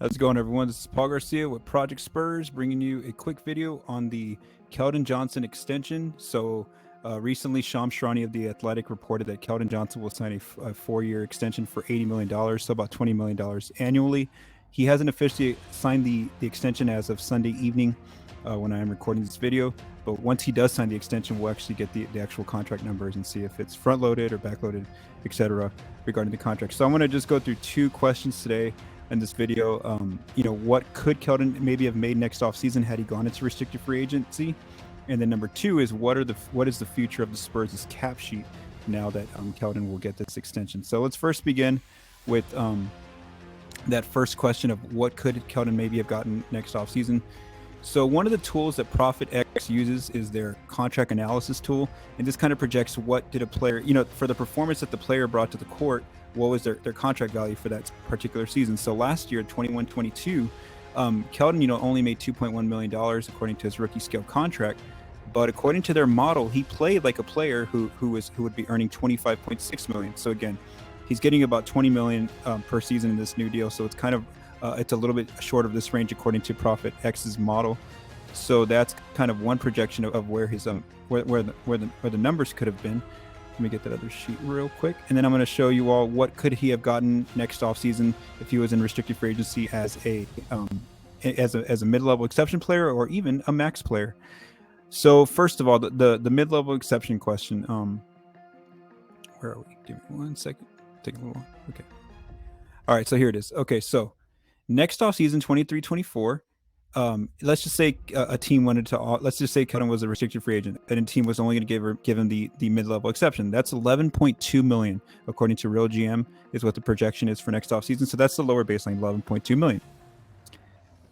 How's it going, everyone? This is Paul Garcia with Project Spurs, bringing you a quick video on the Keldon Johnson extension. Recently, Shams Charania of The Athletic reported that Keldon Johnson will sign a 4-year extension for $80 million, so about $20 million annually. He hasn't officially signed the extension as of Sunday evening when I am recording this video. But once he does sign the extension, we'll actually get the actual contract numbers and see if it's front-loaded or back-loaded, etc. regarding the contract. So I want to just go through two questions today in this video. What could Keldon maybe have made next offseason had he gone into restricted free agency? And then number two is what is the future of the Spurs' cap sheet now that Keldon will get this extension? So let's first begin with that first question of what could Keldon maybe have gotten next offseason. So one of the tools that Profit X uses is their contract analysis tool, and this kind of projects what did a player, for the performance that the player brought to the court, what was their contract value for that particular season. So last year, 21-22, Keldon, only made $2.1 million according to his rookie scale contract. But according to their model, he played like a player who would be earning $25.6 million. So again, he's getting about $20 million per season in this new deal. So it's kind of it's a little bit short of this range according to Profit X's model. So that's kind of one projection of where his where the numbers could have been. Let me get that other sheet real quick, and then I'm going to show you all what could he have gotten next offseason if he was in restricted free agency as a mid-level exception player or even a max player. So first of all, the mid-level exception question. Where are we? Give me 1 second. Take a little while. Okay. All right. So here it is. Okay. So next offseason, 23-24. Let's just say a team wanted to. Let's just say Keldon was a restricted free agent, and a team was only going to give him the mid-level exception. That's $11.2 million, according to Real GM, is what the projection is for next offseason. So that's the lower baseline, $11.2 million.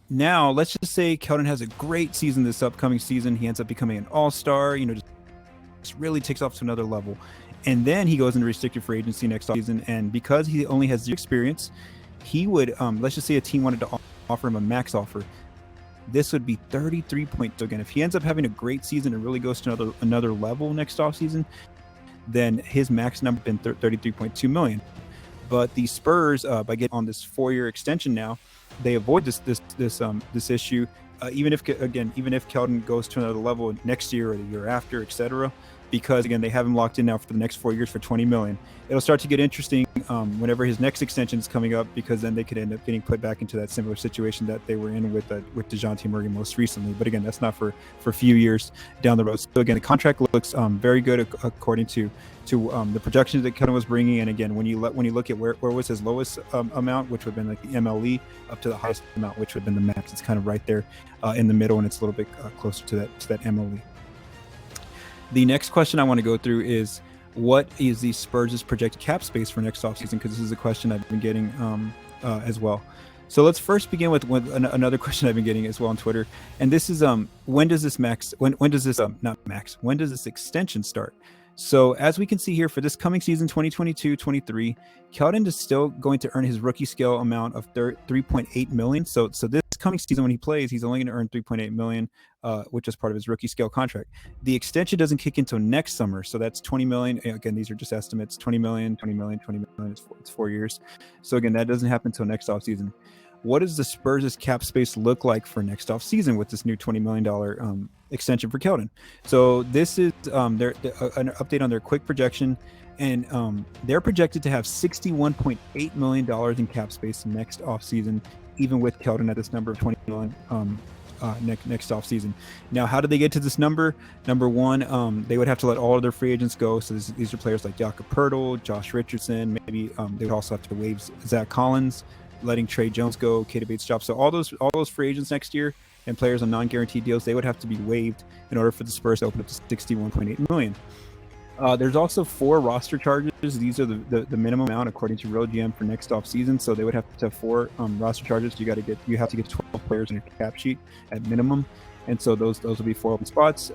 Now, let's just say Keldon has a great season this upcoming season. He ends up becoming an all-star. Just really takes off to another level, and then he goes into restricted free agency next offseason. And because he only has the experience, he would. Let's just say a team wanted to offer him a max offer. This would be 33 points. Again, if he ends up having a great season and really goes to another level next offseason, then his max number has been 33.2 million. But the Spurs, by getting on this 4-year extension now, they avoid this issue. Even if Keldon goes to another level next year or the year after, etc., because again they have him locked in now for the next 4 years for $20 million. It'll start to get interesting whenever his next extension is coming up, because then they could end up getting put back into that similar situation that they were in with DeJounte Murray most recently. But again, that's not for a few years down the road. So again, the contract looks very good according to the projections that Keldon was bringing. And again, when you look at where was his lowest amount, which would have been like the MLE, up to the highest amount, which would have been the max, it's kind of right there in the middle, and it's a little bit closer to that MLE. The next question I want to go through is, what is the Spurs' projected cap space for next offseason? Because this is a question I've been getting as well. So let's first begin with another question I've been getting as well on Twitter, and this is when does this extension start? So as we can see here, for this coming season, 2022-23, Keldon is still going to earn his rookie scale amount of $3.8 million. So this coming season when he plays, he's only going to earn $3.8 million, which is part of his rookie scale contract. The extension doesn't kick in until next summer, so that's $20 million. Again, these are just estimates: $20 million, $20 million, $20 million. It's 4 years. So again, that doesn't happen until next offseason. What does the Spurs' cap space look like for next offseason with this new $20 million extension for Keldon? So this is an update on their quick projection, and they're projected to have $61.8 million in cap space next offseason, even with Keldon at this number of $20 million next offseason. Now, how did they get to this number? Number one, they would have to let all of their free agents go. So these are players like Jakob Poeltl, Josh Richardson. Maybe they would also have to waive Zach Collins, letting Trey Jones go, Keita Bates-Diop. So all those free agents next year and players on non-guaranteed deals, they would have to be waived in order for the Spurs to open up to $61.8 million. There's also 4 roster charges. These are the minimum amount according to Real GM for next off season. So they would have to have 4 roster charges. You have to get 12 players in your cap sheet at minimum, and so those will be 4 open spots.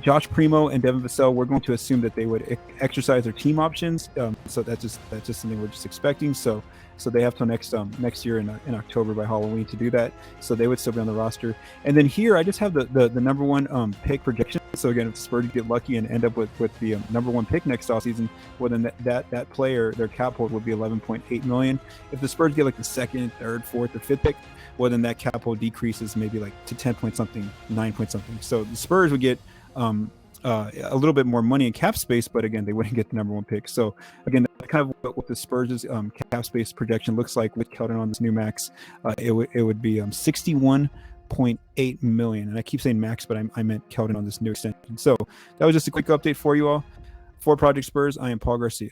Josh Primo and Devin Vassell, we're going to assume that they would exercise their team options. So that's just something we're just expecting. So they have till next year in October by Halloween to do that. So they would still be on the roster. And then here I just have the number one pick projections So again, if the Spurs get lucky and end up with the number 1 pick next offseason, well then that player, their cap hold would be 11.8 million. If the Spurs get like the 2nd, 3rd, 4th, or 5th pick, well then that cap hold decreases maybe like to 10 point something, 9 point something. So the Spurs would get a little bit more money in cap space, but again, they wouldn't get the number 1 pick. So again, that's kind of what the Spurs' cap space projection looks like with Keldon on this new max. It would be 61.8 million, and I keep saying max, but I meant Keldon on this new extension. So that was just a quick update for you all. For Project Spurs, I am Paul Garcia.